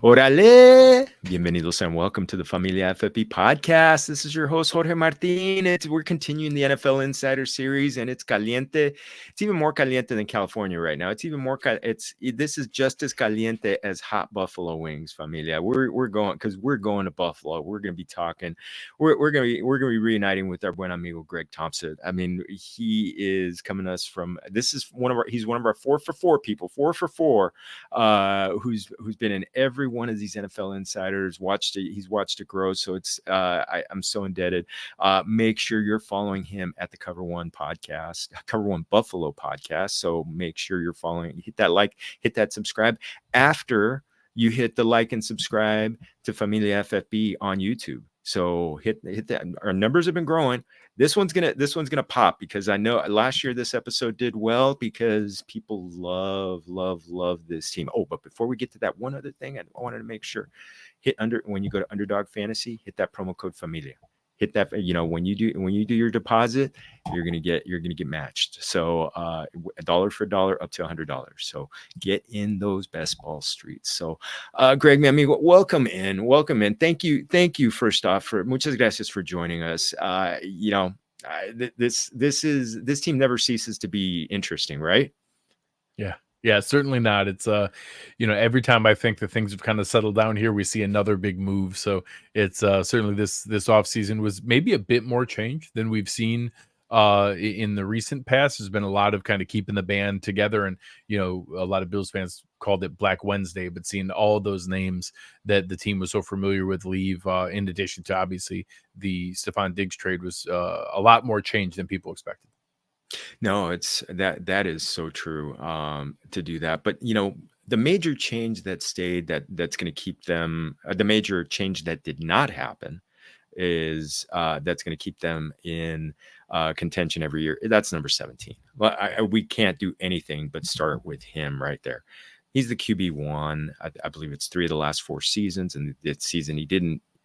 Órale! Bienvenidos and welcome to the Familia FFB podcast. This is your host, Jorge Martin. We're continuing the NFL Insider series, and it's caliente. It's even more caliente than California right now. It's even more. This is just as caliente as hot buffalo wings, Familia. We're going because we're going to Buffalo. We're going to be talking. We're going to be reuniting with our buen amigo Greg Tompsett. I mean, he is coming us from. This is he's one of our 4 for 4 people. 4 for 4. Who's been in every one of these NFL Insiders. He's watched it grow. So it's I'm so indebted. Make sure you're following him at the Cover One podcast, Cover One Buffalo podcast. So make sure you're following. Hit that like, hit that subscribe. After you hit the like and subscribe to Familia FFB on YouTube. So hit that. Our numbers have been growing. This one's gonna pop because I know last year this episode did well because people love this team. Oh, but before we get to that, one other thing I wanted to make sure when you go to Underdog Fantasy, hit that promo code Familia. Hit that, when you do your deposit, you're gonna get matched. So $1 for $1 up to $100. So get in those best ball streets. So Greg, my amigo, welcome in. Thank you first off for muchas gracias for joining us. This team never ceases to be interesting, right? Yeah, certainly not. It's every time I think that things have kind of settled down here, we see another big move. So it's certainly this offseason was maybe a bit more change than we've seen in the recent past. There's been a lot of kind of keeping the band together, and a lot of Bills fans called it Black Wednesday, but seeing all of those names that the team was so familiar with leave, in addition to obviously the Stephon Diggs trade, was a lot more change than people expected. No, it's that is so true, to do that. But the major change that stayed, that's going to keep them, the major change that did not happen is that's going to keep them in contention every year. That's number 17. Well, we can't do anything but start with him right there. He's the QB1. I believe it's 3 of the last 4 seasons, and this season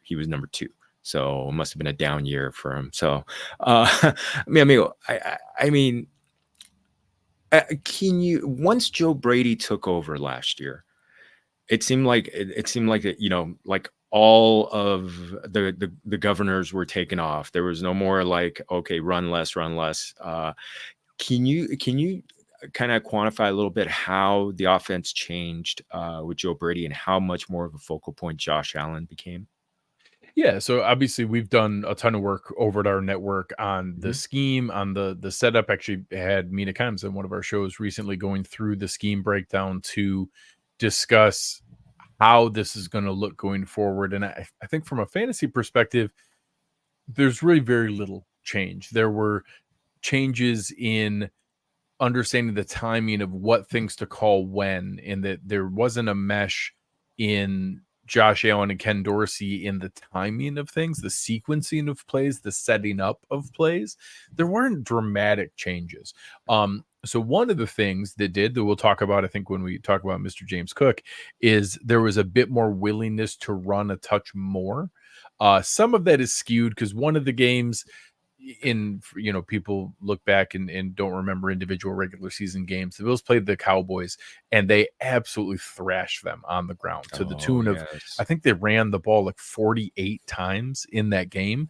he was number 2. So it must have been a down year for him. So, amigo, once Joe Brady took over last year, it seemed like that, like all of the governors were taken off. There was no more like, okay, run less. Can you kind of quantify a little bit how the offense changed with Joe Brady and how much more of a focal point Josh Allen became? Yeah, so obviously we've done a ton of work over at our network on the scheme, on the setup. Actually had Mina Kimes on one of our shows recently going through the scheme breakdown to discuss how this is going to look going forward. And I think from a fantasy perspective, there's really very little change. There were changes in understanding the timing of what things to call when, and that there wasn't a mesh in Josh Allen and Ken Dorsey in the timing of things, the sequencing of plays, the setting up of plays. There weren't dramatic changes. So one of the things that we'll talk about, I think when we talk about Mr. James Cook, is there was a bit more willingness to run a touch more. Some of that is skewed because one of the games people look back and don't remember individual regular season games. The Bills played the Cowboys and they absolutely thrashed them on the ground to the tune of, I think they ran the ball like 48 times in that game.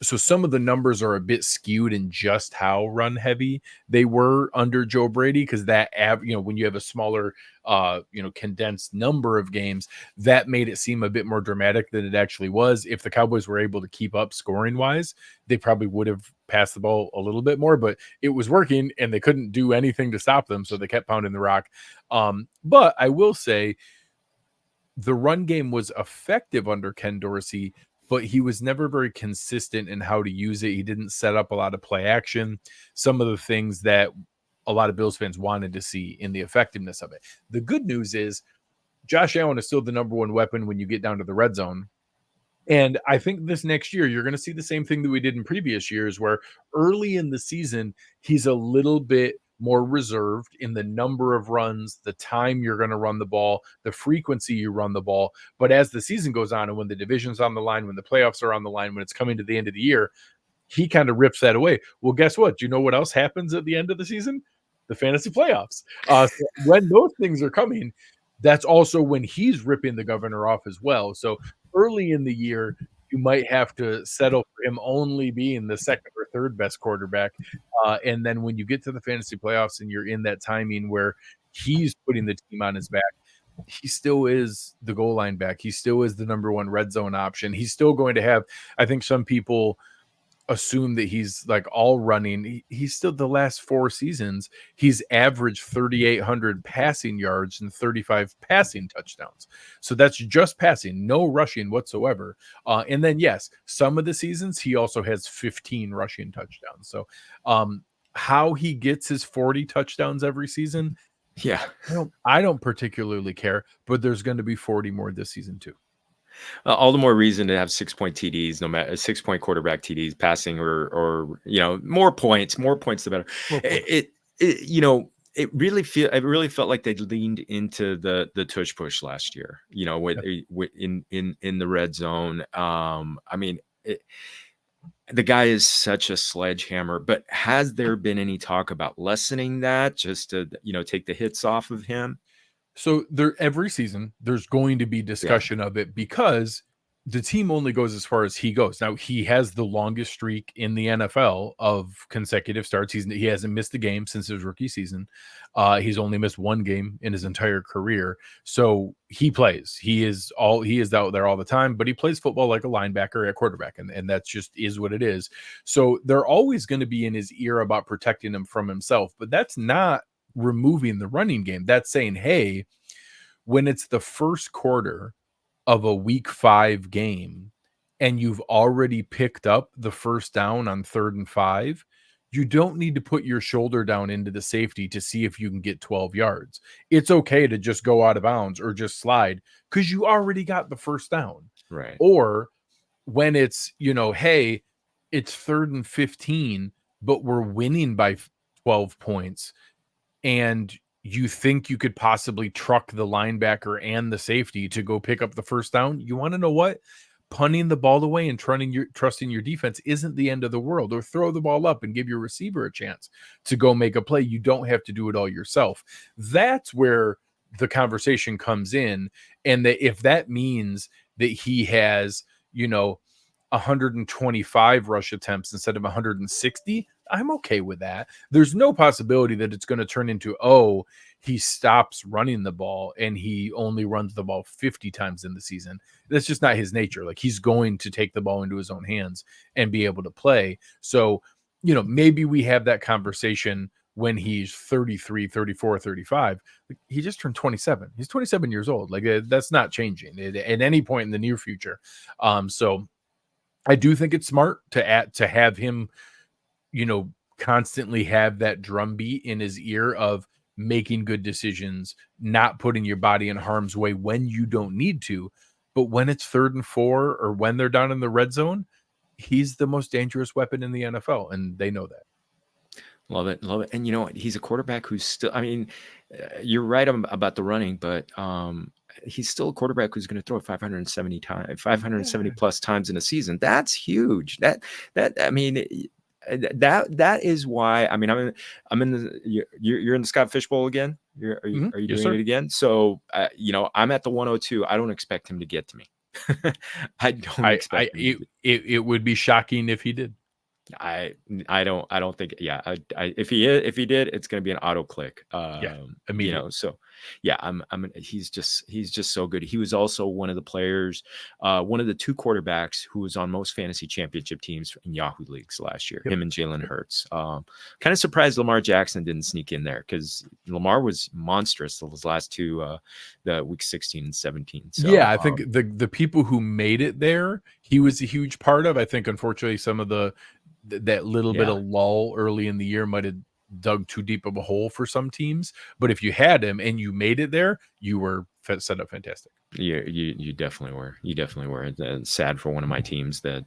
So some of the numbers are a bit skewed in just how run heavy they were under Joe Brady, because that, when you have a smaller, condensed number of games, that made it seem a bit more dramatic than it actually was. If the Cowboys were able to keep up scoring wise, they probably would have passed the ball a little bit more, but it was working and they couldn't do anything to stop them. So they kept pounding the rock. But I will say the run game was effective under Ken Dorsey, but he was never very consistent in how to use it. He didn't set up a lot of play action, some of the things that a lot of Bills fans wanted to see in the effectiveness of it. The good news is Josh Allen is still the number one weapon when you get down to the red zone. And I think this next year, you're going to see the same thing that we did in previous years, where early in the season, he's a little bit more reserved in the number of runs, the time you're going to run the ball, the frequency you run the ball. But as the season goes on, and when the division's on the line, when the playoffs are on the line, when it's coming to the end of the year, he kind of rips that away. Well, guess what? Do you know what else happens at the end of the season? The fantasy playoffs. So when those things are coming, that's also when he's ripping the governor off as well. So early in the year, you might have to settle for him only being the second or third best quarterback. And then when you get to the fantasy playoffs and you're in that timing where he's putting the team on his back, he still is the goal line back. He still is the number one red zone option. He's still going to have, I think some people assume that he's like all running. He's still, the last 4 seasons, he's averaged 3,800 passing yards and 35 passing touchdowns. So that's just passing, no rushing whatsoever. And then, yes, some of the seasons he also has 15 rushing touchdowns. So how he gets his 40 touchdowns every season, yeah, I don't particularly care, but there's going to be 40 more this season too. All the more reason to have 6-point TDs, no matter 6-point quarterback TDs, passing or more points the better. It really felt like they leaned into the tush push last year. In the red zone. The guy is such a sledgehammer, but has there been any talk about lessening that just to take the hits off of him? So every season there's going to be discussion of it because the team only goes as far as he goes. Now he has the longest streak in the NFL of consecutive starts. He hasn't missed a game since his rookie season. He's only missed 1 game in his entire career. So he plays. He is out there all the time, but he plays football like a linebacker at quarterback, and that's just is what it is. So they're always going to be in his ear about protecting him from himself, but that's not removing the running game. That's saying, hey, when it's the first quarter of a week 5 game and you've already picked up the first down on 3rd and 5, you don't need to put your shoulder down into the safety to see if you can get 12 yards. It's okay to just go out of bounds or just slide because you already got the first down. Right. Or when it's, hey, it's 3rd and 15, but we're winning by 12 points. And you think you could possibly truck the linebacker and the safety to go pick up the first down. You want to know what? Punting the ball away and trusting your defense isn't the end of the world. Or throw the ball up and give your receiver a chance to go make a play. You don't have to do it all yourself. That's where the conversation comes in. And that if that means that he has, 125 rush attempts instead of 160, I'm okay with that. There's no possibility that it's going to turn into, he stops running the ball and he only runs the ball 50 times in the season. That's just not his nature. Like, he's going to take the ball into his own hands and be able to play. So, maybe we have that conversation when he's 33, 34, 35. He just turned 27. He's 27 years old. Like, that's not changing at any point in the near future. So I do think it's smart to have him, constantly have that drumbeat in his ear of making good decisions, not putting your body in harm's way when you don't need to. But when it's 3rd and 4 or when they're down in the red zone, he's the most dangerous weapon in the NFL, and they know that. Love it. And he's a quarterback who's still, you're right about the running, but he's still a quarterback who's going to throw 570 plus times in a season. That's huge. That is why, I'm in the, you're in the Scott Fish Bowl again. Are you doing it again? So, I'm at the 102. I don't expect him to get to me. I don't expect it would be shocking if he did. I don't think. Yeah, if he did, it's going to be an auto click. So yeah, he's just so good. He was also one of the players, one of the 2 quarterbacks who was on most fantasy championship teams in Yahoo leagues last year. Him and Jalen Hurts. Kind of surprised Lamar Jackson didn't sneak in there because Lamar was monstrous those last 2, the week 16 and 17. So yeah, I think the people who made it there, he was a huge part of. I think unfortunately some of that little bit of lull early in the year might have dug too deep of a hole for some teams. But if you had him and you made it there, you were set up fantastic. You definitely were. It's sad for one of my teams that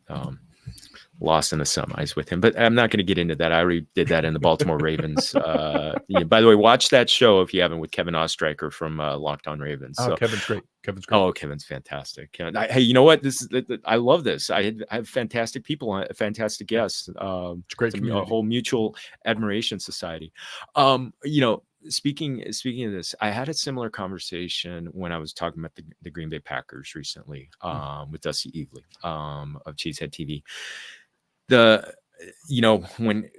lost in the semis with him, but I'm not going to get into that. I already did that in the Baltimore Ravens. By the way, watch that show if you haven't, with Kevin Ostreicher from Locked On Ravens. So, Kevin's great. Oh, Kevin's fantastic. Hey, you know what? I love this. I have fantastic people on, fantastic guests. It's a great community. A whole mutual admiration society. speaking of this, I had a similar conversation when I was talking about the Green Bay Packers recently, with Dusty Eagley, of Cheesehead TV. When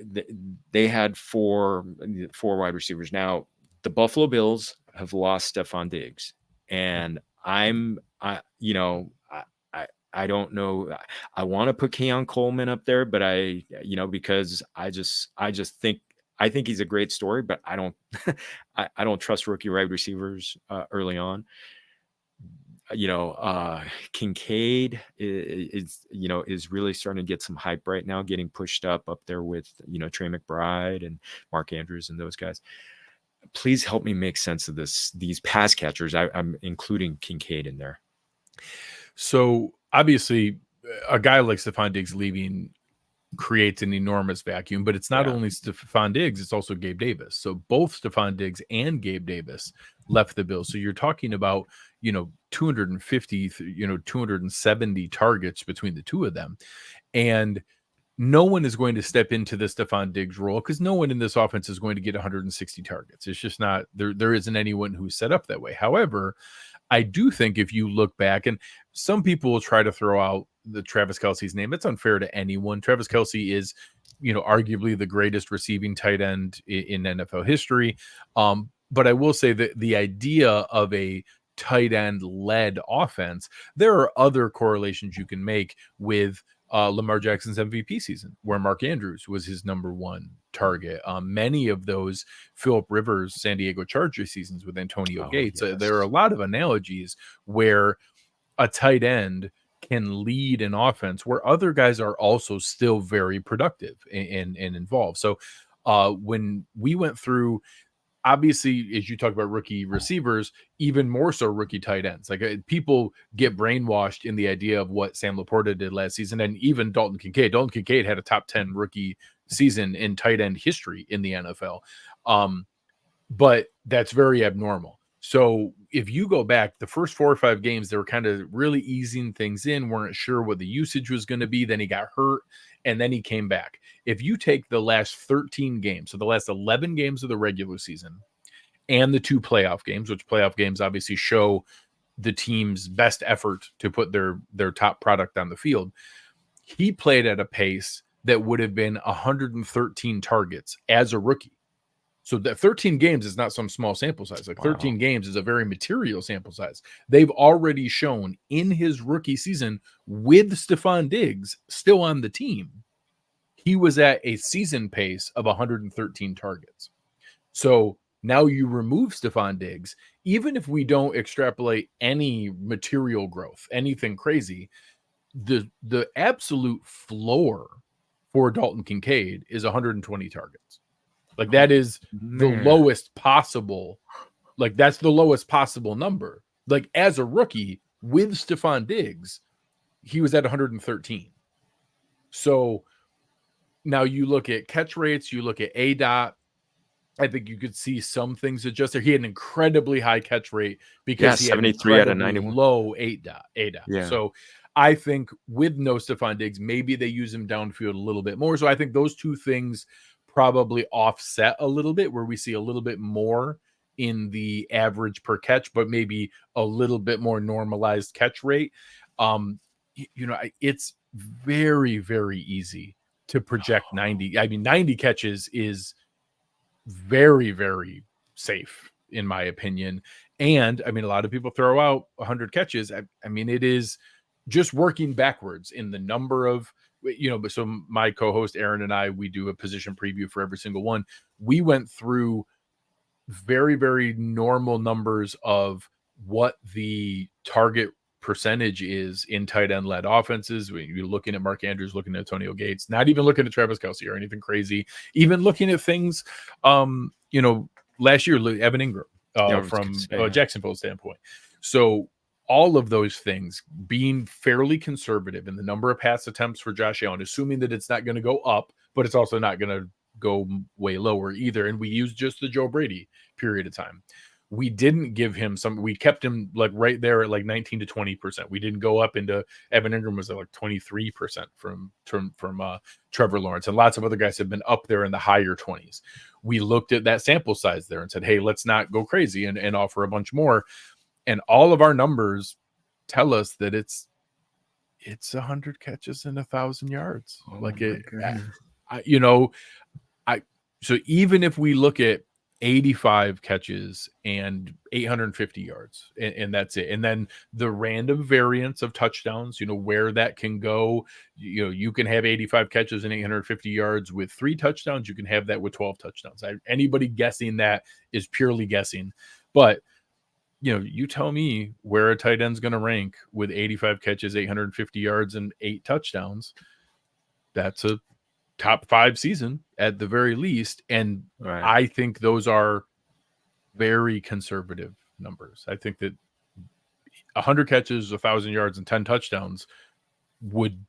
they had four wide receivers. Now the Buffalo Bills have lost Stephon Diggs, and I don't know. I want to put Keon Coleman up there, but because I think he's a great story, but I don't I don't trust rookie wide receivers early on. Kincaid is really starting to get some hype right now, getting pushed up there with Trey McBride and Mark Andrews and those guys. Please help me make sense of these pass catchers. I'm including Kincaid in there. So obviously, a guy like Stephon Diggs leaving creates an enormous vacuum, but it's not only Stephon Diggs, it's also Gabe Davis. So both Stephon Diggs and Gabe Davis left the Bills. So you're talking about, 250, 270 targets between the two of them. And no one is going to step into the Stephon Diggs role because no one in this offense is going to get 160 targets. It's just not there isn't anyone who's set up that way. However, I do think if you look back, and some people will try to throw out the Travis Kelce's name. It's unfair to anyone. Travis Kelce is, arguably the greatest receiving tight end in NFL history. But I will say that the idea of a tight end led offense, there are other correlations you can make with Lamar Jackson's MVP season, where Mark Andrews was his number one target. Many of those Phillip Rivers San Diego Chargers seasons with Antonio Gates. Yes. There are a lot of analogies where a tight end can lead an offense where other guys are also still very productive and involved. So when we went through, obviously, as you talk about rookie receivers, even more so rookie tight ends. Like people get brainwashed in the idea of what Sam Laporta did last season, and even Dalton Kincaid. Dalton Kincaid had a top 10 rookie season in tight end history in the NFL. But that's very abnormal. So if you go back, the first 4 or 5 games, they were kind of really easing things in, weren't sure what the usage was going to be. Then he got hurt, and then he came back. If you take the last 13 games, so the last 11 games of the regular season and the 2 playoff games, which playoff games obviously show the team's best effort to put their top product on the field, he played at a pace that would have been 113 targets as a rookie. So that 13 games is not some small sample size. Like 13 games is a very material sample size. They've already shown in his rookie season with Stephon Diggs still on the team, he was at a season pace of 113 targets. So now you remove Stephon Diggs, even if we don't extrapolate any material growth, anything crazy, the absolute floor for Dalton Kincaid is 120 targets. Like that is the lowest possible. Like that's the lowest possible number. Like as a rookie with Stephon Diggs, he was at 113. So now you look at catch rates, you look at ADOT. I think you could see some things adjust there. He had an incredibly high catch rate because he had 73 out of 91 low ADOT. Yeah. So I think with no Stephon Diggs, maybe they use him downfield a little bit more. So I think those two things probably offset a little bit, where we see a little bit more in the average per catch, but maybe a little bit more normalized catch rate. It's very, very easy to project 90. I mean, 90 catches is very, very safe in my opinion. And I mean, a lot of people throw out 100 catches. I mean, it is just working backwards in the number of, but so my co-host Aaron and I, we do a position preview for every single one. We went through very, very normal numbers of what the target percentage is in tight end led offenses. You're looking at Mark Andrews, looking at Antonio Gates, not even looking at Travis Kelce or anything crazy, even looking at things, last year, Evan Ingram from a Jacksonville standpoint. So all of those things being fairly conservative in the number of pass attempts for Josh Allen, assuming that it's not going to go up, but it's also not going to go way lower either. And we use just the Joe Brady period of time. we didn't give him we kept him like right there at like 19 to 20%. We didn't go up into Evan Ingram was at like 23% from Trevor Lawrence, and lots of other guys have been up there in the higher 20s. We looked at that sample size there and said, hey, let's not go crazy and offer a bunch more. And all of our numbers tell us that it's 100 catches and 1,000 yards. So even if we look at 85 catches and 850 yards and that's it, and then the random variance of touchdowns, where that can go, you can have 85 catches and 850 yards with 3 touchdowns. You can have that with 12 touchdowns. Anybody guessing that is purely guessing, but you tell me where a tight end's going to rank with 85 catches, 850 yards, and 8 touchdowns. That's a top 5 season at the very least. And I think those are very conservative numbers. I think that 100 catches, 1,000 yards, and 10 touchdowns would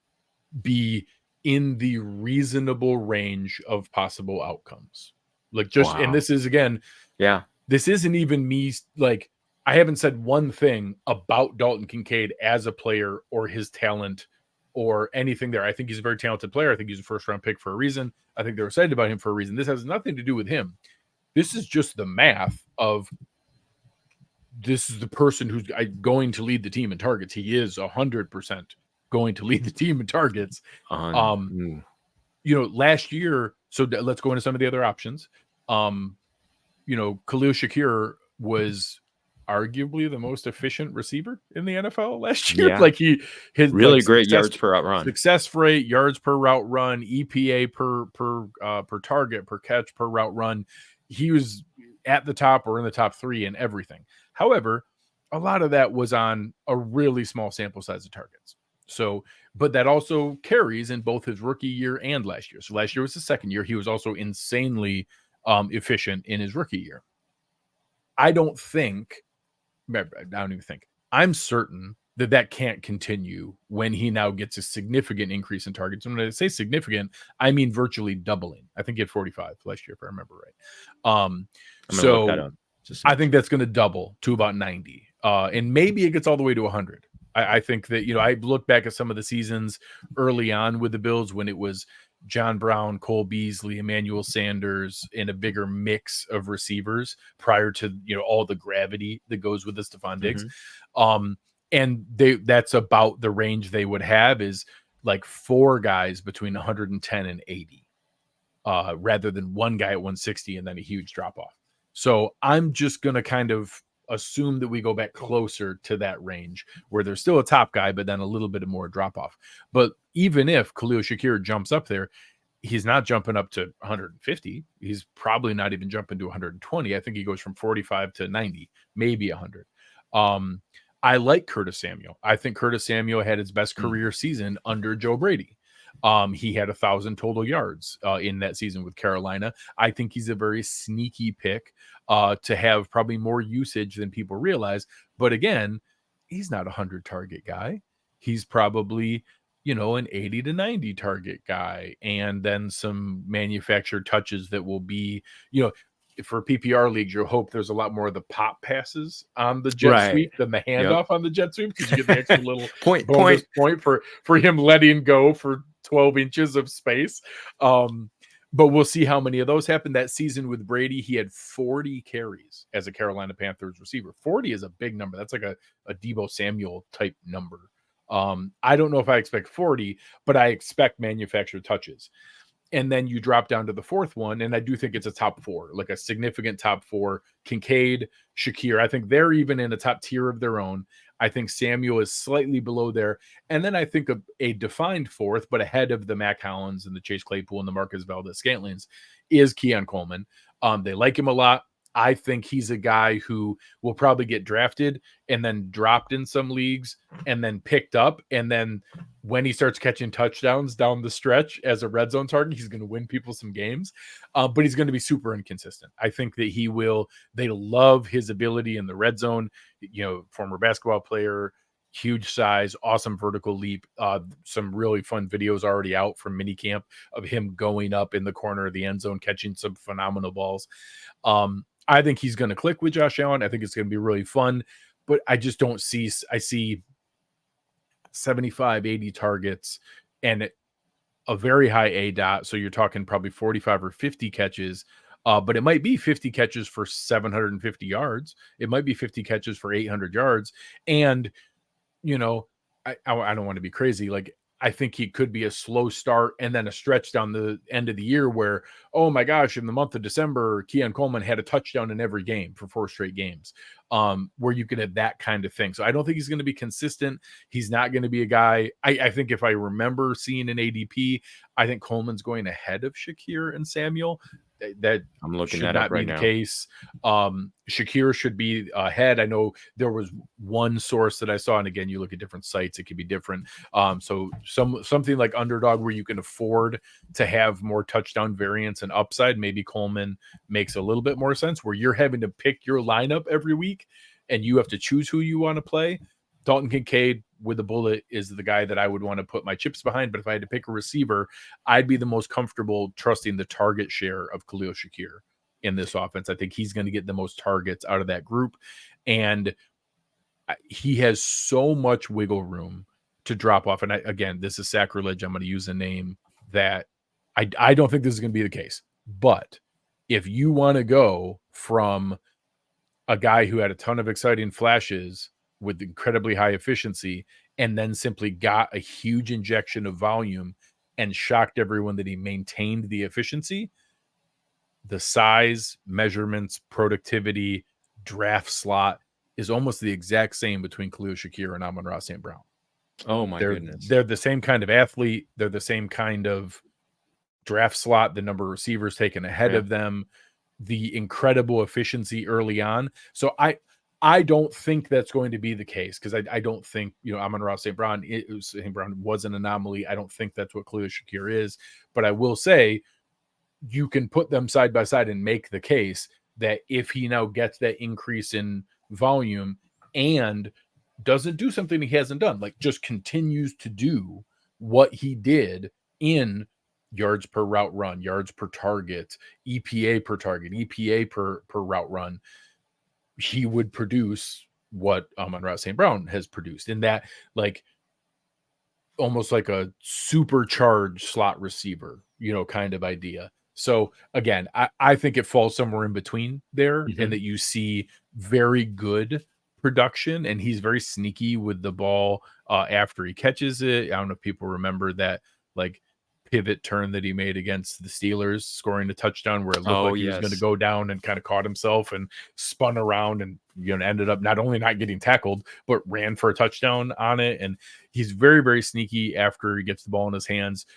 be in the reasonable range of possible outcomes. And this is, again, this isn't even me, like, I haven't said one thing about Dalton Kincaid as a player or his talent or anything there. I think he's a very talented player. I think he's a first-round pick for a reason. I think they're excited about him for a reason. This has nothing to do with him. This is just the math of this is the person who's going to lead the team in targets. He is 100% going to lead the team in targets. Last year, so let's go into some of the other options. Khalil Shakir was arguably the most efficient receiver in the NFL last year. Like his really great yards per route run, success rate, yards per route run, EPA per target, per catch, per route run. He was at the top or in the top 3 in everything. However, a lot of that was on a really small sample size of targets. So, but that also carries in both his rookie year and last year. So last year was his second year. He was also insanely efficient in his rookie year. I'm certain that can't continue when he now gets a significant increase in targets. And when I say significant, I mean virtually doubling. I think he had 45 last year, if I remember right. So I think that's going to double to about 90. And maybe it gets all the way to 100. I think that, I look back at some of the seasons early on with the Bills when it was John Brown, Cole Beasley, Emmanuel Sanders in a bigger mix of receivers prior to, all the gravity that goes with the Stephon Diggs. And that's about the range they would have is like 4 guys between 110 and 80, rather than 1 guy at 160 and then a huge drop off. So I'm just going to kind of assume that we go back closer to that range where there's still a top guy, but then a little bit more drop off. But even if Khalil Shakir jumps up there, he's not jumping up to 150. He's probably not even jumping to 120. I think he goes from 45 to 90, maybe 100. I like Curtis Samuel. I think Curtis Samuel had his best career season under Joe Brady. He had 1,000 total yards in that season with Carolina. I think he's a very sneaky pick to have probably more usage than people realize. But again, he's not a 100 target guy. He's probably, an 80 to 90 target guy. And then some manufactured touches that will be, for PPR leagues, you hope there's a lot more of the pop passes on the jet sweep than the handoff on the jet sweep, because you get the extra little point for him letting go for 12 inches of space. But we'll see how many of those happen. That season with Brady, he had 40 carries as a Carolina Panthers receiver. 40 is a big number. That's like a Deebo Samuel type number. I don't know if I expect 40, but I expect manufactured touches. And then you drop down to the 4th one, and I do think it's a top 4, like a significant top 4. Kincaid, Shakir, I think they're even in a top tier of their own. I think Samuel is slightly below there. And then I think a defined 4th, but ahead of the Mac Hollins and the Chase Claypool and the Marcus Valdez-Scantlings, is Keon Coleman. They like him a lot. I think he's a guy who will probably get drafted and then dropped in some leagues and then picked up. And then when he starts catching touchdowns down the stretch as a red zone target, he's going to win people some games, but he's going to be super inconsistent. I think that they love his ability in the red zone, former basketball player, huge size, awesome vertical leap. Some really fun videos already out from minicamp of him going up in the corner of the end zone, catching some phenomenal balls. I think he's going to click with Josh Allen. I think it's going to be really fun, but I just don't see, I see 75, 80 targets and a very high ADOT. So you're talking probably 45 or 50 catches. But it might be 50 catches for 750 yards. It might be 50 catches for 800 yards. And, you know, I don't want to be crazy. Like, I think he could be a slow start and then a stretch down the end of the year where, oh my gosh, in the month of December, Keon Coleman had a touchdown in every game for 4 straight games, where you could have that kind of thing. So I don't think he's going to be consistent. He's not going to be a guy. I think if I remember seeing an ADP, I think Coleman's going ahead of Shakir and Samuel. That I'm looking should that not up right be the now. case. Shakir should be ahead. I know there was one source that I saw, and again, you look at different sites, it could be different. So something like Underdog where you can afford to have more touchdown variance and upside, maybe Coleman makes a little bit more sense where you're having to pick your lineup every week and you have to choose who you want to play. Dalton Kincaid with the bullet is the guy that I would want to put my chips behind. But if I had to pick a receiver, I'd be the most comfortable trusting the target share of Khalil Shakir in this offense. I think he's going to get the most targets out of that group. And he has so much wiggle room to drop off. And again, this is sacrilege. I'm going to use a name that I don't think this is going to be the case. But if you want to go from a guy who had a ton of exciting flashes with incredibly high efficiency and then simply got a huge injection of volume and shocked everyone that he maintained the efficiency, the size, measurements, productivity, draft slot is almost the exact same between Khalil Shakir and Amon-Ra St. Brown. Oh my goodness. They're the same kind of athlete. They're the same kind of draft slot, the number of receivers taken ahead of them, the incredible efficiency early on. So I don't think that's going to be the case because I don't think, Amon-Ra St. Brown was an anomaly. I don't think that's what Khalil Shakir is. But I will say you can put them side by side and make the case that if he now gets that increase in volume and doesn't do something he hasn't done, like just continues to do what he did in yards per route run, yards per target, EPA per target, EPA per route run, he would produce what Amon-Ra St. Brown has produced in that, like, almost like a supercharged slot receiver, kind of idea. So again, I think it falls somewhere in between there, and that you see very good production, and he's very sneaky with the ball after he catches it. I don't know if people remember that, like, pivot turn that he made against the Steelers, scoring a touchdown where it looked he was going to go down and kind of caught himself and spun around and ended up not only not getting tackled, but ran for a touchdown on it. And he's very, very sneaky after he gets the ball in his hands.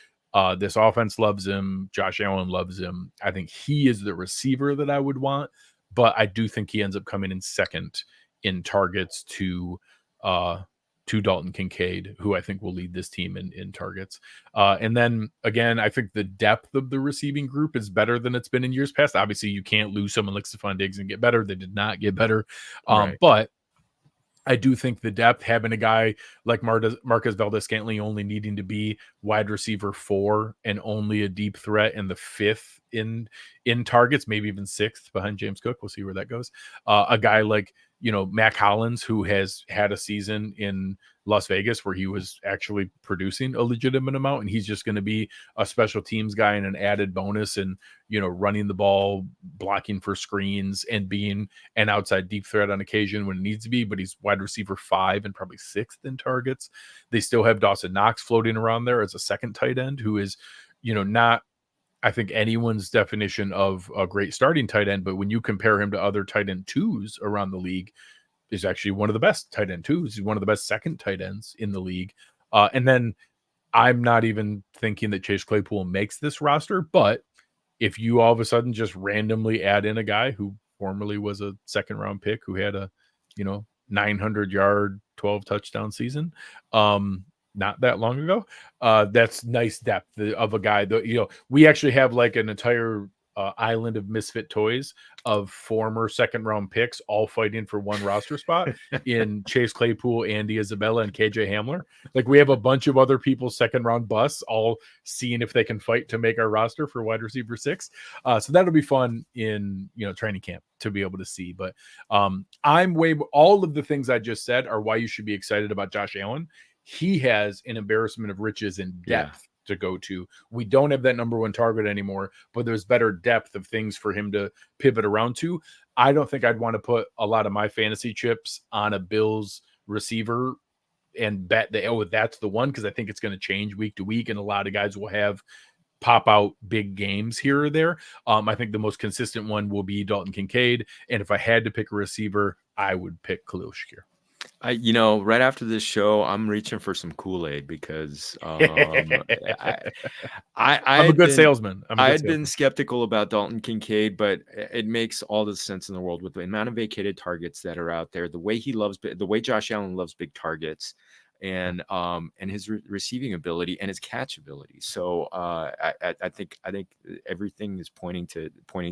This offense loves him. Josh Allen loves him. I think he is the receiver that I would want, but I do think he ends up coming in second in targets to Dalton Kincaid, who I think will lead this team in targets. And then again, I think the depth of the receiving group is better than it's been in years past. Obviously, you can't lose someone like Stephon Diggs and get better. They did not get better. But I do think the depth, having a guy like Marquez Valdes-Scantling only needing to be wide receiver 4 and only a deep threat in the 5th in targets, maybe even 6th behind James Cook. We'll see where that goes. A guy like, Mac Hollins, who has had a season in Las Vegas where he was actually producing a legitimate amount, and he's just going to be a special teams guy and an added bonus and, running the ball, blocking for screens, and being an outside deep threat on occasion when it needs to be, but he's wide receiver 5 and probably 6th in targets. They still have Dawson Knox floating around there as a second tight end who is, not, I think, anyone's definition of a great starting tight end, but when you compare him to other tight end 2s around the league, is actually one of the best tight end 2s. He's one of the best second tight ends in the league. And then I'm not even thinking that Chase Claypool makes this roster, but if you all of a sudden just randomly add in a guy who formerly was a second round pick, who had a, 900 yard, 12 touchdown season, not that long ago, that's nice depth of a guy that, we actually have like an entire island of misfit toys of former second round picks all fighting for one roster spot in Chase Claypool, Andy Isabella, and KJ Hamler. Like, we have a bunch of other people's second round busts all seeing if they can fight to make our roster for wide receiver 6. So that'll be fun in, training camp to be able to see. But all of the things I just said are why you should be excited about Josh Allen. He has an embarrassment of riches in depth to go to. We don't have that number one target anymore, but there's better depth of things for him to pivot around to. I don't think I'd want to put a lot of my fantasy chips on a Bills receiver and bet that, that's the one, because I think it's going to change week to week, and a lot of guys will have pop out big games here or there. I think the most consistent one will be Dalton Kincaid, and if I had to pick a receiver, I would pick Khalil Shakir. Right after this show, I'm reaching for some Kool-Aid because I'm a good salesman. I had been skeptical about Dalton Kincaid, but it makes all the sense in the world with the amount of vacated targets that are out there, the way Josh Allen loves big targets, and his receiving ability and his catch ability. So I think everything is pointing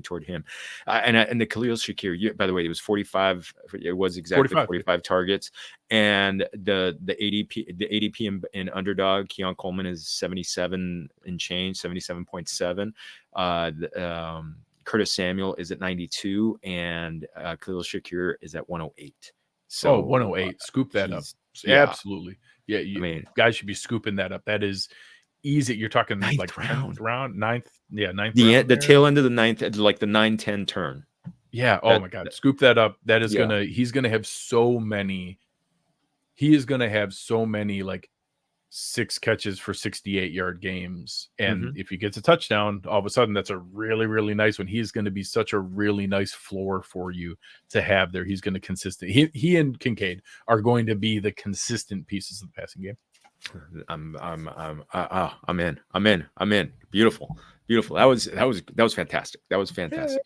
toward him. And the Khalil Shakir, by the way, it was 45. It was exactly 45 targets, and the ADP in underdog, Keon Coleman is 77 and change, 77.7. Curtis Samuel is at 92, and Khalil Shakir is at 108. So 108. Scoop that up. Yeah. Absolutely. Yeah. Guys should be scooping that up. That is easy. You're talking like round. 9th. Yeah. 9th. The tail end of the 9th, like the 9-10 turn. Yeah. Oh my God. Scoop that up. That is he's going to have so many. He is going to have so many like 6 catches for 68-yard games. And if he gets a touchdown, all of a sudden that's a really, really nice one. He's going to be such a really nice floor for you to have there. He's going to consistent. He and Kincaid are going to be the consistent pieces of the passing game. I'm in. Beautiful. That was fantastic. That was fantastic.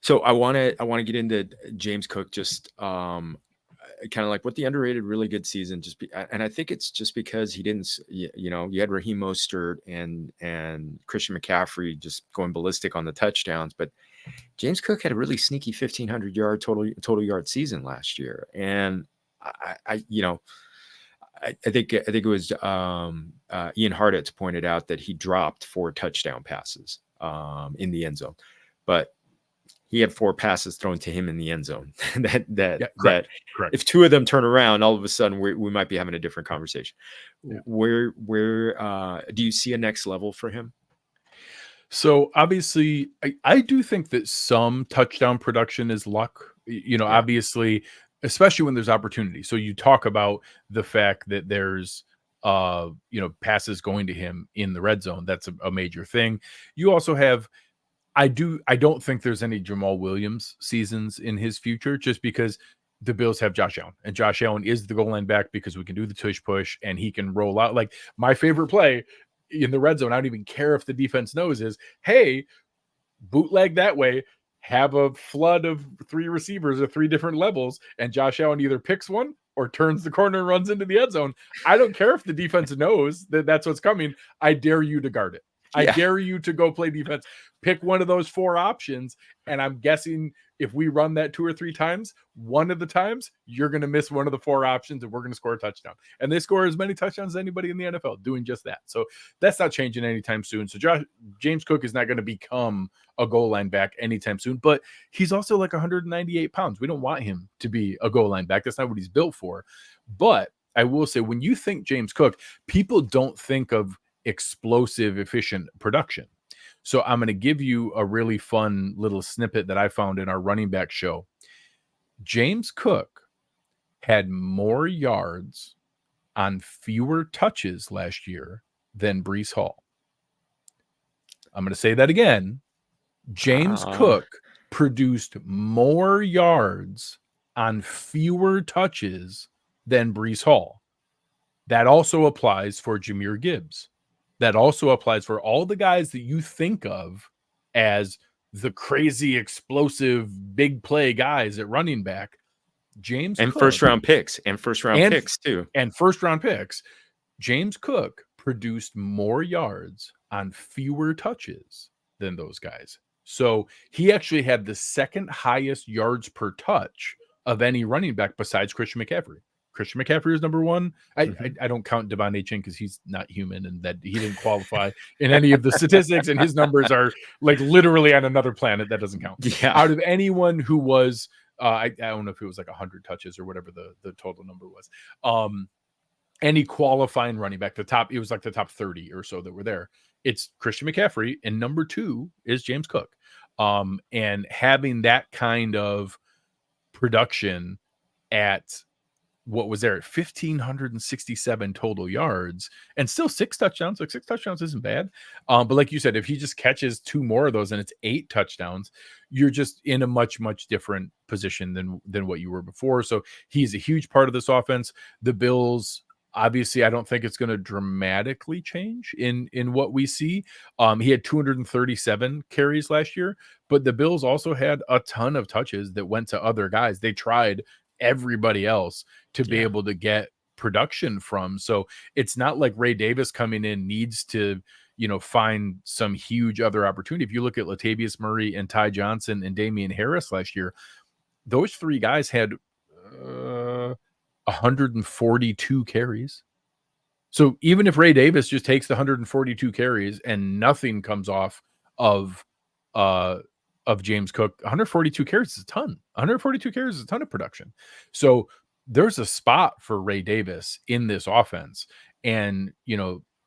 So I want to get into James Cook, just kind of like what the underrated really good season, and I think it's just because he didn't, you had Raheem Mostert and Christian McCaffrey just going ballistic on the touchdowns, but James Cook had a really sneaky 1,500 yard total yard season last year, and I think it was Ian Hartitz pointed out that he dropped 4 touchdown passes in the end zone, but he had 4 passes thrown to him in the end zone. Correct. If 2 of them turn around, all of a sudden we might be having a different conversation. Yeah. Where do you see a next level for him? So obviously, I do think that some touchdown production is luck. Obviously, especially when there's opportunity. So you talk about the fact that there's passes going to him in the red zone. That's a major thing. You also have. I don't think there's any Jamal Williams seasons in his future, just because the Bills have Josh Allen, and Josh Allen is the goal line back because we can do the tush push and he can roll out. Like, my favorite play in the red zone, I don't even care if the defense knows, is, hey, bootleg that way, have a flood of 3 receivers at 3 different levels, and Josh Allen either picks one or turns the corner and runs into the end zone. I don't care if the defense knows that that's what's coming. I dare you to guard it. I dare you to go play defense. Pick one of those 4 options, and I'm guessing if we run that 2 or 3 times, one of the times you're going to miss one of the 4 options, and we're going to score a touchdown. And they score as many touchdowns as anybody in the NFL doing just that. So that's not changing anytime soon. So James Cook is not going to become a goal line back anytime soon, but he's also like 198 pounds. We don't want him to be a goal line back. That's not what he's built for. But I will say, when you think James Cook, people don't think of explosive, efficient production. So I'm going to give you a really fun little snippet that I found in our running back show. James Cook had more yards on fewer touches last year than Breece Hall. I'm going to say that again. James Cook produced more yards on fewer touches than Breece Hall. That also applies for Jahmyr Gibbs. That also applies for all the guys that you think of as the crazy, explosive, big play guys at running back. James and Cook, first round picks too. And first round picks. James Cook produced more yards on fewer touches than those guys. So he actually had the second highest yards per touch of any running back besides Christian McCaffrey. Christian McCaffrey is number one. I don't count Devon Achane because he's not human and that he didn't qualify in any of the statistics, and his numbers are like literally on another planet. That doesn't count. Yeah. Out of anyone who was, I don't know if it was like 100 touches or whatever the total number was. Any qualifying running back, it was like the top 30 or so that were there. It's Christian McCaffrey, and number 2 is James Cook. And having that kind of production at what was there at 1,567 total yards and still 6 touchdowns. Like 6 touchdowns isn't bad. But like you said, if he just catches 2 more of those and it's 8 touchdowns, you're just in a much, much different position than what you were before. So he's a huge part of this offense. The Bills, obviously, I don't think it's going to dramatically change in what we see. He had 237 carries last year, but the Bills also had a ton of touches that went to other guys. They tried everybody else to be able to get production from. So it's not like Ray Davis coming in needs to, find some huge other opportunity. If you look at Latavius Murray and Ty Johnson and Damian Harris last year, those 3 guys had 142 carries. So even if Ray Davis just takes the 142 carries and nothing comes off of James Cook, 142 carries is a ton. 142 carries is a ton of production. So there's a spot for Ray Davis in this offense. And,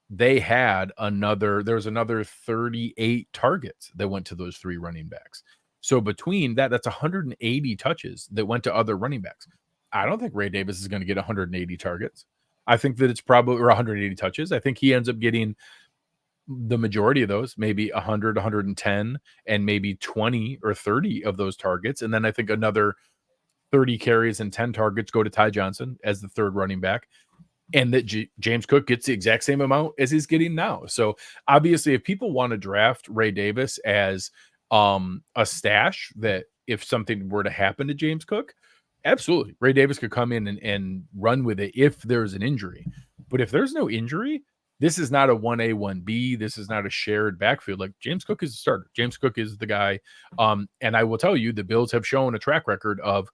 there was another 38 targets that went to those 3 running backs. So between that's 180 touches that went to other running backs. I don't think Ray Davis is going to get 180 targets. I think that it's probably, or 180 touches. I think he ends up getting the majority of those, maybe 100, 110, and maybe 20 or 30 of those targets. And then I think another 30 carries and 10 targets go to Ty Johnson as the 3rd running back. And that James Cook gets the exact same amount as he's getting now. So obviously, if people want to draft Ray Davis as a stash, that if something were to happen to James Cook, absolutely, Ray Davis could come in and run with it if there's an injury. But if there's no injury, this is not a 1A, 1B. This is not a shared backfield. Like, James Cook is a starter. James Cook is the guy. And I will tell you, the Bills have shown a track record of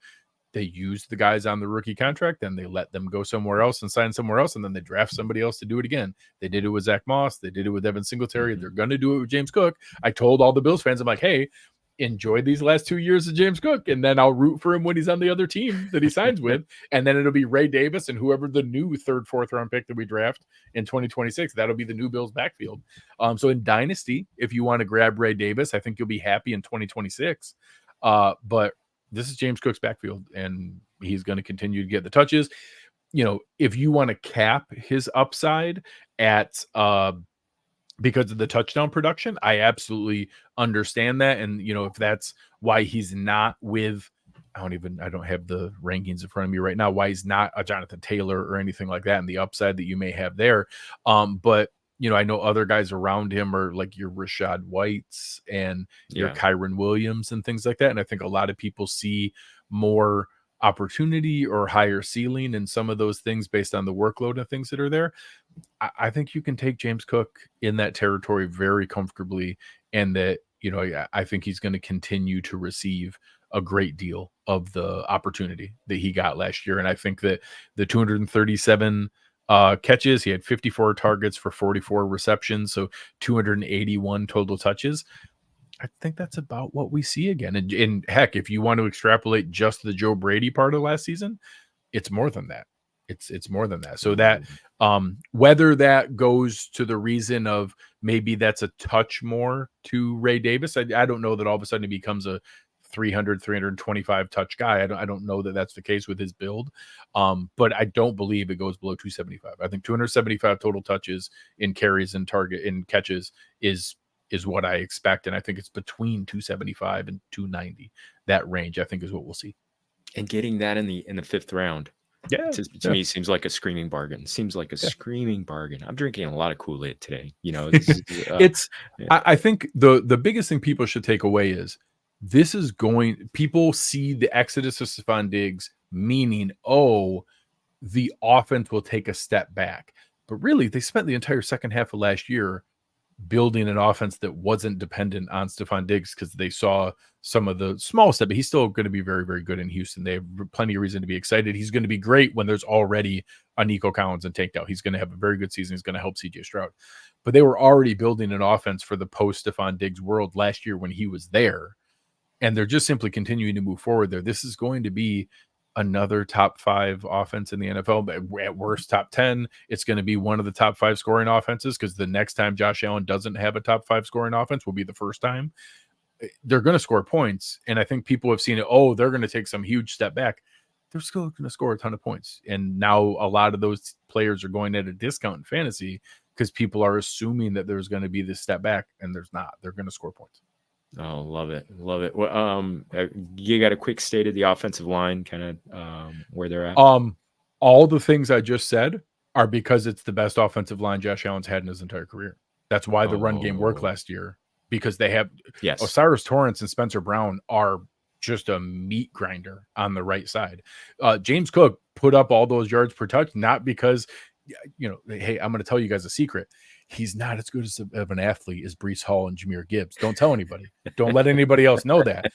they use the guys on the rookie contract, then they let them go somewhere else and sign somewhere else, and then they draft somebody else to do it again. They did it with Zach Moss. They did it with Evan Singletary. They're going to do it with James Cook. I told all the Bills fans, I'm like, hey, enjoy these last 2 years of James Cook, and then I'll root for him when he's on the other team that he signs with. And then it'll be Ray Davis and whoever the new 3rd, 4th round pick that we draft in 2026. That'll be the new Bills backfield. So in Dynasty, if you want to grab Ray Davis, I think you'll be happy in 2026. But this is James Cook's backfield, and he's going to continue to get the touches. If you want to cap his upside at because of the touchdown production, I absolutely understand that. And, if that's why he's not with, I don't have the rankings in front of me right now, why he's not a Jonathan Taylor or anything like that, and the upside that you may have there. But, I know other guys around him are like your Rashad Whites and your Kyron Williams and things like that. And I think a lot of people see more opportunity or higher ceiling in some of those things based on the workload and things that are there. I think you can take James Cook in that territory very comfortably, and that, I think he's going to continue to receive a great deal of the opportunity that he got last year. And I think that the 237 catches, he had 54 targets for 44 receptions, so 281 total touches. I think that's about what we see again. And heck, if you want to extrapolate just the Joe Brady part of last season, it's more than that. It's more than that. So that whether that goes to the reason of maybe that's a touch more to Ray Davis, I don't know that all of a sudden he becomes a 325 touch guy. I don't know that that's the case with his build. But I don't believe it goes below 275. I think 275 total touches in carries and target in catches is what I expect. And I think it's between 275 and 290. That range, I think, is what we'll see. And getting that in the 5th round. To me, seems like a screaming bargain. Screaming bargain. I'm drinking a lot of Kool-Aid today. I think the biggest thing people should take away is people see the exodus of Stephon Diggs, meaning, the offense will take a step back. But really, they spent the entire second half of last year building an offense that wasn't dependent on Stephon Diggs because they saw some of the small stuff, but he's still going to be very, very good in Houston. They have plenty of reason to be excited. He's going to be great when there's already a Nico Collins and takedown. He's going to have a very good season. He's going to help CJ Stroud. But they were already building an offense for the post Stephon Diggs world last year when he was there. And they're just simply continuing to move forward there. This is going to be another top 5 offense in the NFL, but at worst top 10. It's going to be one of the top 5 scoring offenses, because the next time Josh Allen doesn't have a top 5 scoring offense will be the first time. They're going to score points, and I think people have seen it. Oh, they're going to take some huge step back. They're still going to score a ton of points, and now a lot of those players are going at a discount in fantasy because people are assuming that there's going to be this step back, and there's not. They're going to score points. Oh, love it. Well, you got a quick state of the offensive line, kind of where they're at? All the things I just said are because it's the best offensive line Josh Allen's had in his entire career. That's why the run game worked last year, because they have Osiris Torrance and Spencer Brown are just a meat grinder on the right side. James Cook put up all those yards per touch, not because, hey, I'm going to tell you guys a secret. He's not as good of an athlete as Breece Hall and Jahmyr Gibbs. Don't tell anybody. Don't let anybody else know that.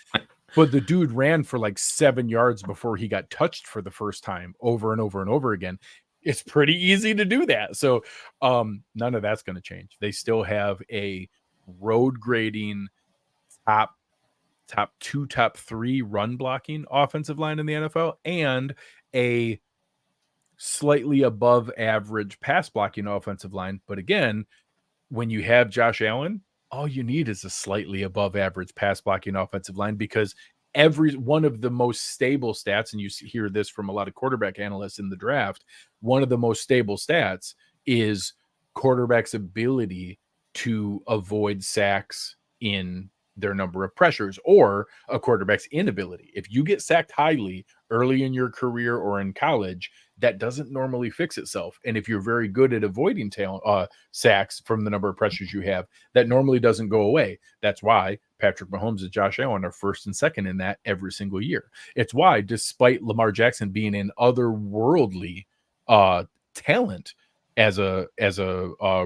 But the dude ran for like 7 yards before he got touched for the first time, over and over and over again. It's pretty easy to do that. So none of that's going to change. They still have a road grading top 2, top 3 run blocking offensive line in the NFL, and a slightly above average pass blocking offensive line. But again, when you have Josh Allen, all you need is a slightly above average pass blocking offensive line, because every one of the most stable stats, and you hear this from a lot of quarterback analysts in the draft, one of the most stable stats is quarterback's ability to avoid sacks in their number of pressures, or a quarterback's inability. If you get sacked highly early in your career or in college, that doesn't normally fix itself. And if you're very good at avoiding sacks from the number of pressures you have, that normally doesn't go away. That's why Patrick Mahomes and Josh Allen are first and second in that every single year. It's why, despite Lamar Jackson being an otherworldly talent as a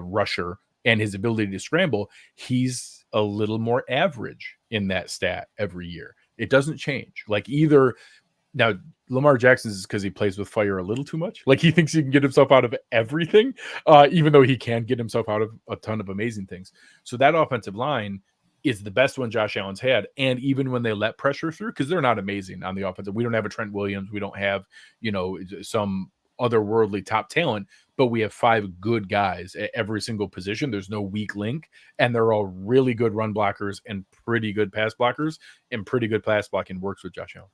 rusher and his ability to scramble, he's a little more average in that stat every year. It doesn't change. Like, either now Lamar Jackson's is because he plays with fire a little too much. Like, he thinks he can get himself out of everything, even though he can get himself out of a ton of amazing things. So that offensive line is the best one Josh Allen's had. And even when they let pressure through, because they're not amazing on the offensive, we don't have a Trent Williams. We don't have, some otherworldly top talent, but we have 5 good guys at every single position. There's no weak link, and they're all really good run blockers and pretty good pass blockers, and pretty good pass blocking works with Josh Allen.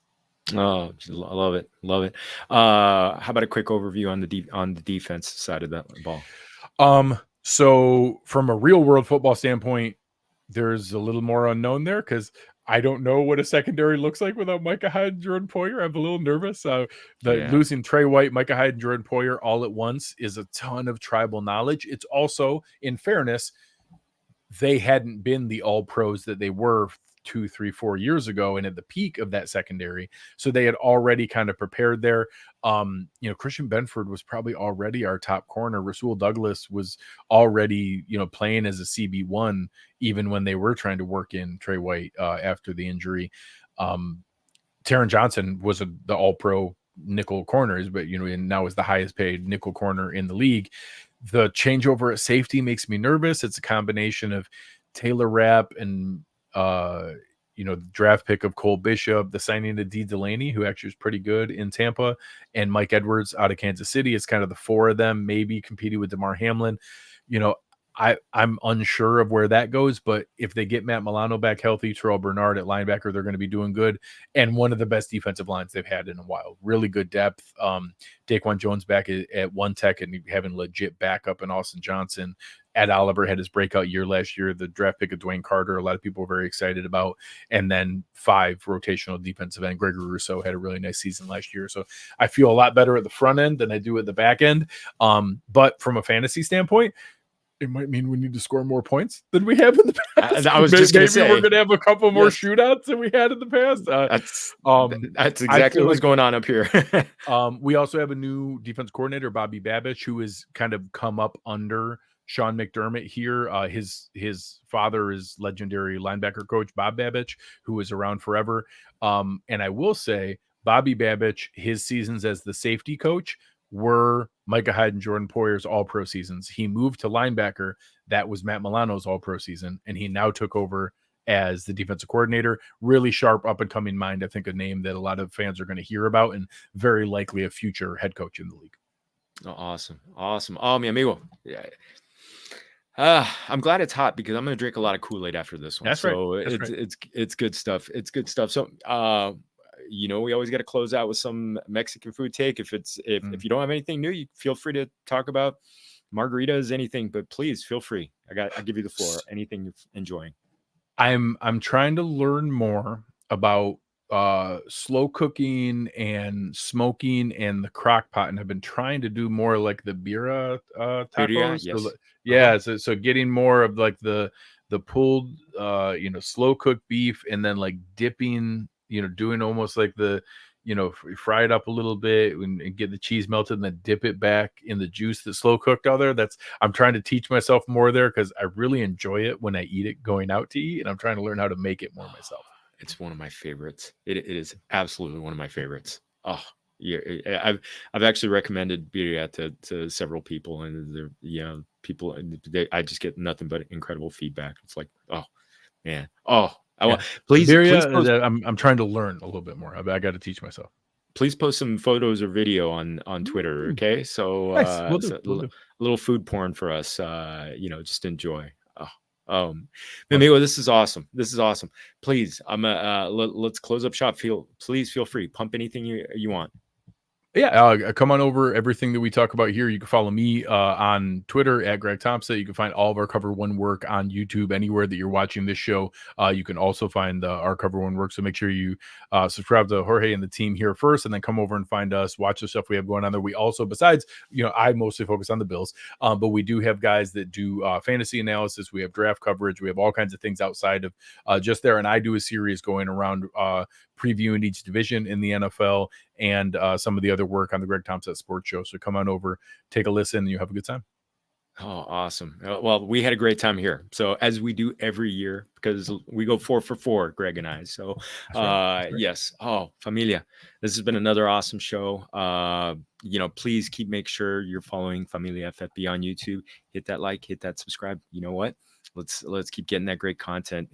Oh, I love it. How about a quick overview on the defense side of that ball? So from a real world football standpoint, there's a little more unknown there, because I don't know what a secondary looks like without Micah Hyde and Jordan Poyer. I'm a little nervous. Losing Trey White, Micah Hyde, and Jordan Poyer all at once is a ton of tribal knowledge. It's also, in fairness, they hadn't been the all pros that they were 2, 3, 4 years ago, and at the peak of that secondary. So they had already kind of prepared there. Christian Benford was probably already our top corner. Rasul Douglas was already, playing as a CB1, even when they were trying to work in Trey White after the injury. Taron Johnson was the all-pro nickel corners, but, and now is the highest paid nickel corner in the league. The changeover at safety makes me nervous. It's a combination of Taylor Rapp and the draft pick of Cole Bishop, the signing of D. Delaney, who actually is pretty good in Tampa, and Mike Edwards out of Kansas City. It's kind of the 4 of them, maybe competing with DeMar Hamlin. I'm unsure of where that goes, but if they get Matt Milano back healthy, Terrell Bernard at linebacker, they're going to be doing good. And one of the best defensive lines they've had in a while. Really good depth. Daquan Jones back at one tech and having legit backup in Austin Johnson. Ed Oliver had his breakout year last year. The draft pick of Dwayne Carter, a lot of people were very excited about. And then 5 rotational defensive end. Gregory Rousseau had a really nice season last year. So I feel a lot better at the front end than I do at the back end. But from a fantasy standpoint, it might mean we need to score more points than we have in the past. I was just going to say, we're going to have a couple more shootouts than we had in the past. That's exactly what's going on up here. We also have a new defense coordinator, Bobby Babich, who has kind of come up under Sean McDermott here. His father is legendary linebacker coach Bob Babich, who was around forever. And I will say, Bobby Babich, his seasons as the safety coach were Micah Hyde and Jordan Poyer's all-pro seasons. He moved to linebacker. That was Matt Milano's all-pro season, and he now took over as the defensive coordinator. Really sharp, up-and-coming mind. I think a name that a lot of fans are going to hear about, and very likely a future head coach in the league. Oh, awesome. Oh, mi amigo. Yeah. I'm glad it's hot because I'm going to drink a lot of Kool-Aid after this one. That's right. It's good stuff. It's good stuff. So, we always got to close out with some Mexican food take. If you don't have anything new, you feel free to talk about margaritas, anything, but please feel free. I'll give you the floor. Anything you're enjoying. I'm trying to learn more about slow cooking and smoking and the crock pot, and I've been trying to do more like the birria tacos. Yes. So getting more of like the pulled slow cooked beef, and then like dipping, doing almost like the fry it up a little bit and get the cheese melted and then dip it back in the juice that's slow cooked out there. I'm trying to teach myself more there because I really enjoy it when I eat it going out to eat, and I'm trying to learn how to make it more myself. It's one of my favorites. It is absolutely one of my favorites. Oh, yeah. I've actually recommended birria to several people, and people, I just get nothing but incredible feedback. It's like, oh man, please post, I'm trying to learn a little bit more. I got to teach myself. Please post some photos or video on Twitter. Okay, so nice. We'll do. A little food porn for us. Just enjoy. Amigo, this is awesome. Please, let's close up shop. Please feel free. Pump anything you want. Yeah, come on over. Everything that we talk about here, you can follow me on Twitter at Greg Tompsett. You can find all of our Cover One work on YouTube anywhere that you're watching this show. You can also find our Cover One work. So make sure you subscribe to Jorge and the team here first, and then come over and find us. Watch the stuff we have going on there. We also, besides, I mostly focus on the Bills, but we do have guys that do fantasy analysis. We have draft coverage. We have all kinds of things outside of just there. And I do a series going around previewing each division in the NFL and some of the other work on the Greg Tompsett Sports Show. So come on over, take a listen, and you have a good time. Oh, awesome. Well, we had a great time here. So as we do every year, because we go 4 for 4, Greg and I. So That's right. Yes. Oh, Familia, this has been another awesome show. Please make sure you're following Familia FFB on YouTube. Hit that like, hit that subscribe. You know what? Let's keep getting that great content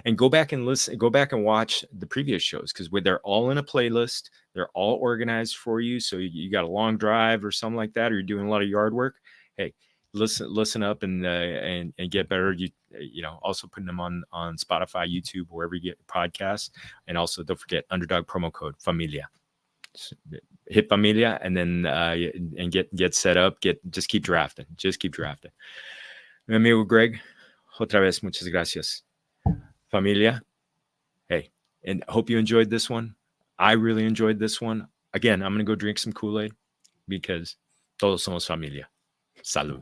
and go back and watch the previous shows, because they're all in a playlist. They're all organized for you. So you got a long drive or something like that, or you're doing a lot of yard work. Hey, listen up and get better. Also putting them on Spotify, YouTube, wherever you get podcasts. And also don't forget Underdog promo code Familia. Hit Familia and then and get set up. Just keep drafting. Mi amigo Greg, otra vez, muchas gracias. Familia, hey, and hope you enjoyed this one. I really enjoyed this one. Again, I'm going to go drink some Kool-Aid because todos somos familia. Salud.